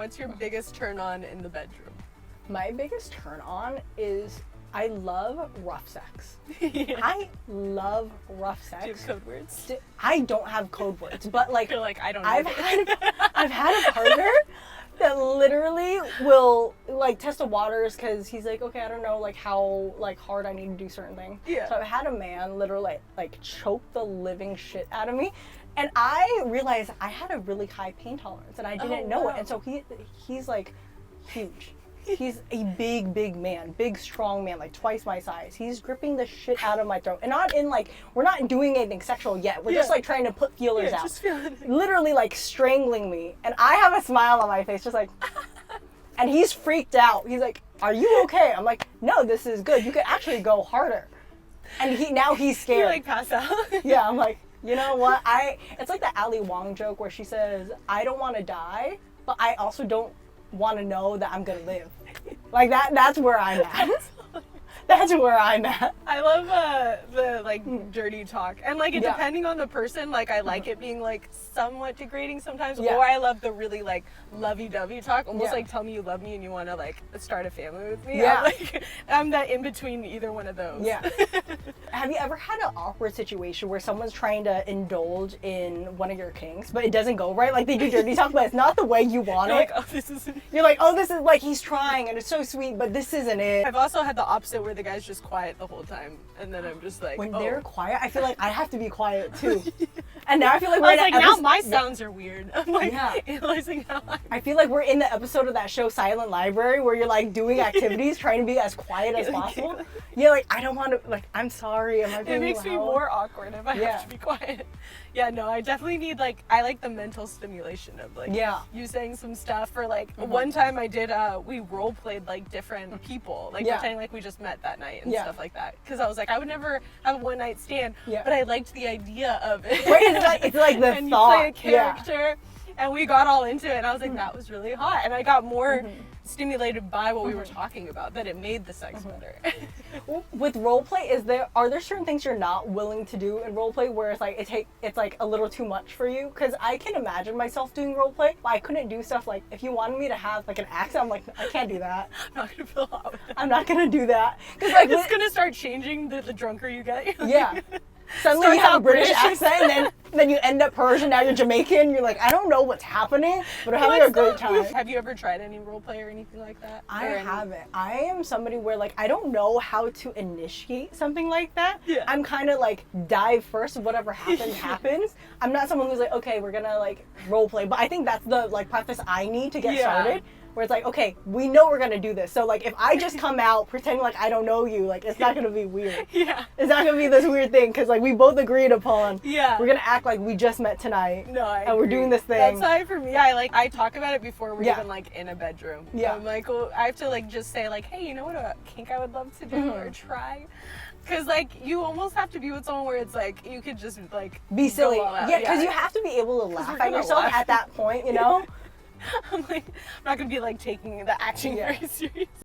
what's your biggest turn on in the bedroom? My biggest turn on is I love rough sex. Yeah. I love rough sex. Do you have code words? I don't have code words, but like You're like, I don't know. I've had a partner that literally will like test the waters because he's like, okay, I don't know like how like hard I need to do certain things. Yeah. So I've had a man literally like choke the living shit out of me, and I realized I had a really high pain tolerance and I didn't know it. And so he's like huge. He's a big man, big strong man, like twice my size. He's gripping the shit out of my throat, and not in like we're not doing anything sexual yet. We're just like trying to put feelers out. Just feeling it. Literally like strangling me, and I have a smile on my face, just like. And he's freaked out. He's like, "Are you okay?" I'm like, "No, this is good. You can actually go harder." And he's scared. You like pass out. Yeah, I'm like, you know what? It's like the Ali Wong joke where she says, "I don't want to die, but I also don't want to know that I'm gonna live." Like that's where I'm at. That's where I'm at. I love the like dirty talk, and like it depending on the person, like I like it being like somewhat degrading sometimes, or I love the really like lovey-dovey talk, almost like tell me you love me and you want to like start a family with me. Yeah. I'm that in between either one of those. Yeah. Have you ever had an awkward situation where someone's trying to indulge in one of your kinks, but it doesn't go right? Like they do dirty talk, but it's not the way you want You're it. like, oh, this isn't. You're like, oh, this is like he's trying and it's so sweet, but this isn't it. I've also had the opposite where the guy's just quiet the whole time, and then I'm just like, When oh. they're quiet, I feel like I have to be quiet too. And now I feel like I was like, now my sounds are weird. I'm like analyzing how I feel like we're in the episode of that show Silent Library where you're like doing activities trying to be as quiet as possible. Yeah, like I don't want to, like I'm sorry. Am I being It makes me loud? more awkward if I have to be quiet. Yeah, no, I definitely need like, I like the mental stimulation of like you saying some stuff, or like one time I did, we role played like different people, like pretending like we just met that night and stuff like that. Because I was like, I would never have a one night stand, but I liked the idea of it. Right, it's like the and thought. You play a character, and we got all into it, and I was like, that was really hot, and I got more stimulated by what we were talking about, that it made the sex better. With role play, are there certain things you're not willing to do in role play where it's like it's like a little too much for you? Because I can imagine myself doing role play, but I couldn't do stuff like if you wanted me to have like an accent, I'm like, I can't do that. I'm not gonna feel hot with it. I'm not gonna do that. Because like it's gonna start changing the drunker you get. Yeah. Suddenly you have a British accent, and then you end up Persian, now you're Jamaican, you're like, I don't know what's happening, but I'm having a great time. Have you ever tried any role play or anything like that? I haven't. I am somebody where like, I don't know how to initiate something like that. Yeah. I'm kind of like, dive first, whatever happens, happens. I'm not someone who's like, okay, we're gonna like role play, but I think that's the like practice I need to get started. Where it's like, okay, we know we're gonna do this. So like, if I just come out pretending like I don't know you, like it's not gonna be weird. Yeah. It's not gonna be this weird thing because like we both agreed upon. Yeah. We're gonna act like we just met tonight. No, I and we're agree. doing this thing. That's why for me, I talk about it before we're even like in a bedroom. Yeah. I'm like, well, I have to like just say like, hey, you know what a kink I would love to do or try. Because like you almost have to be with someone where it's like you could just like be silly. Yeah, because you have to be able to laugh at yourself at that point, you know. I'm like, I'm not gonna be like taking the action very serious.